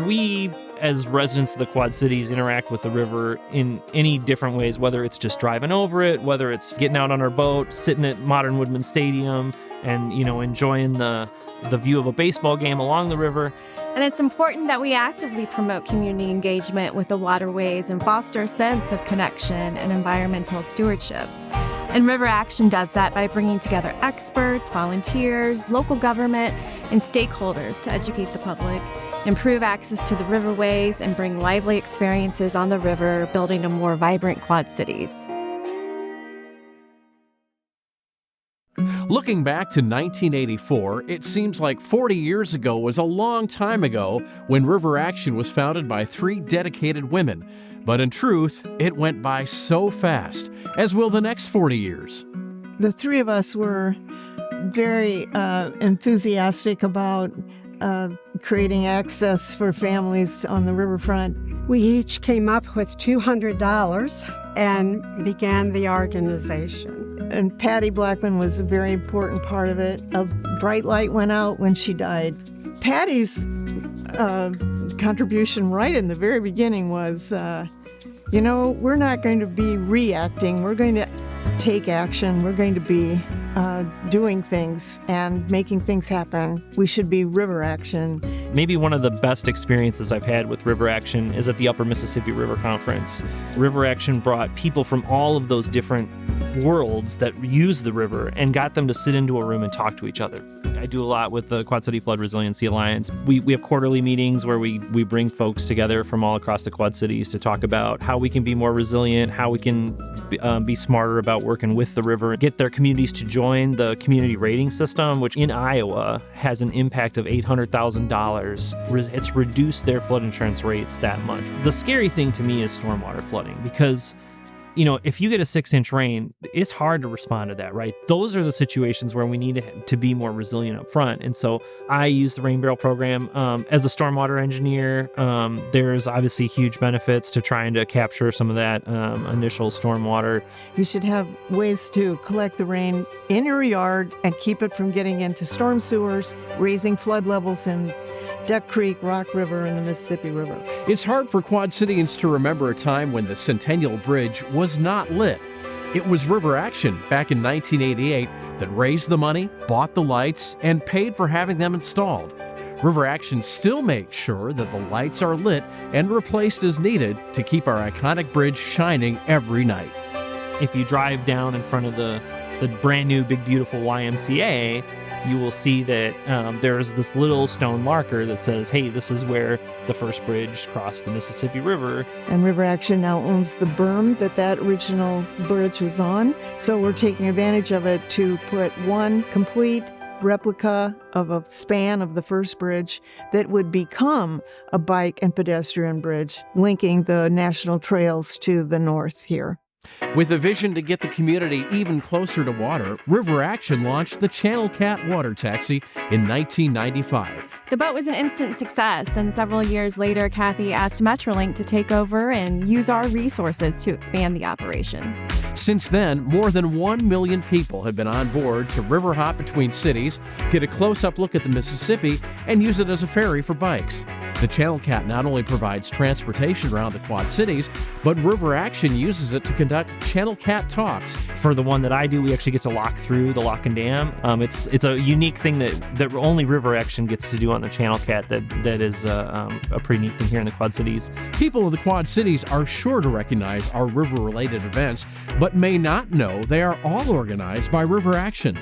we, as residents of the Quad Cities, interact with the river in any different ways, whether it's just driving over it, whether it's getting out on our boat, sitting at Modern Woodman Stadium and, enjoying the view of a baseball game along the river. And it's important that we actively promote community engagement with the waterways and foster a sense of connection and environmental stewardship. And River Action does that by bringing together experts, volunteers, local government, and stakeholders to educate the public, improve access to the riverways, and bring lively experiences on the river, building a more vibrant Quad Cities. Looking back to 1984, it seems like 40 years ago was a long time ago when River Action was founded by 3 dedicated women. But in truth, it went by so fast, as will the next 40 years. The 3 of us were very enthusiastic about creating access for families on the riverfront. We each came up with $200 and began the organization. And Patty Blackman was a very important part of it. A bright light went out when she died. Patty's contribution right in the very beginning was, we're not going to be reacting. We're going to take action. We're going to be doing things and making things happen. We should be River Action. Maybe one of the best experiences I've had with River Action is at the Upper Mississippi River Conference. River Action brought people from all of those different worlds that use the river and got them to sit into a room and talk to each other. I do a lot with the Quad City Flood Resiliency Alliance. We have quarterly meetings where we bring folks together from all across the Quad Cities to talk about how we can be more resilient, how we can be smarter about working with the river, get their communities to join the community rating system, which in Iowa has an impact of $800,000. It's reduced their flood insurance rates that much. The scary thing to me is stormwater flooding because if you get a 6-inch rain, it's hard to respond to that, right? Those are the situations where we need to be more resilient up front. And so I use the Rain Barrel program. As a stormwater engineer, there's obviously huge benefits to trying to capture some of that initial stormwater. You should have ways to collect the rain in your yard and keep it from getting into storm sewers, raising flood levels in Duck Creek, Rock River, and the Mississippi River. It's hard for Quad Cityans to remember a time when the Centennial Bridge was not lit. It was River Action back in 1988 that raised the money, bought the lights, and paid for having them installed. River Action still makes sure that the lights are lit and replaced as needed to keep our iconic bridge shining every night. If you drive down in front of the brand new Big Beautiful YMCA, you will see that there's this little stone marker that says, hey, this is where the first bridge crossed the Mississippi River. And River Action now owns the berm that original bridge was on. So we're taking advantage of it to put one complete replica of a span of the first bridge that would become a bike and pedestrian bridge linking the national trails to the north here. With a vision to get the community even closer to water, River Action launched the Channel Cat Water Taxi in 1995. The boat was an instant success, and several years later, Kathy asked Metrolink to take over and use our resources to expand the operation. Since then, more than 1 million people have been on board to river hop between cities, get a close-up look at the Mississippi, and use it as a ferry for bikes. The Channel Cat not only provides transportation around the Quad Cities, but River Action uses it to conduct Channel Cat talks. For the one that I do, we actually get to lock through the lock and dam. It's a unique thing that only River Action gets to do on the Channel Cat that is a pretty neat thing here in the Quad Cities. People of the Quad Cities are sure to recognize our river-related events, but may not know they are all organized by River Action.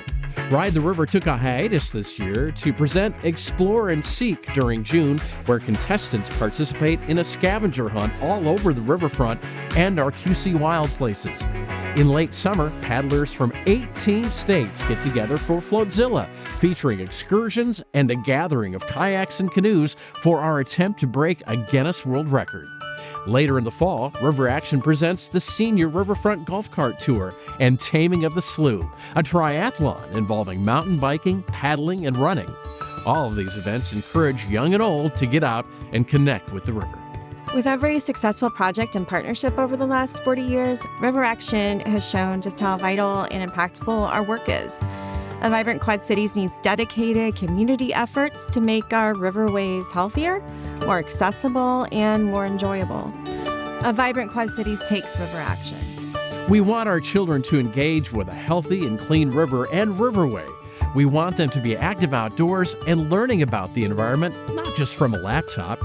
Ride the River took a hiatus this year to present Explore and Seek during June, where contestants participate in a scavenger hunt all over the riverfront and our QC Wild places. In late summer, paddlers from 18 states get together for Floatzilla, featuring excursions and a gathering of kayaks and canoes for our attempt to break a Guinness World Record. Later in the fall, River Action presents the Senior Riverfront Golf Cart Tour and Taming of the Slough, a triathlon involving mountain biking, paddling, and running. All of these events encourage young and old to get out and connect with the river. With every successful project and partnership over the last 40 years, River Action has shown just how vital and impactful our work is. A vibrant Quad Cities needs dedicated community efforts to make our riverways healthier, more accessible, and more enjoyable. A Vibrant Quad Cities takes river action. We want our children to engage with a healthy and clean river and riverway. We want them to be active outdoors and learning about the environment, not just from a laptop.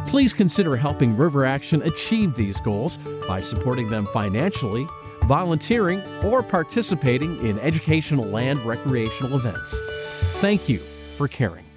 Please consider helping River Action achieve these goals by supporting them financially, volunteering, or participating in educational land recreational events. Thank you for caring.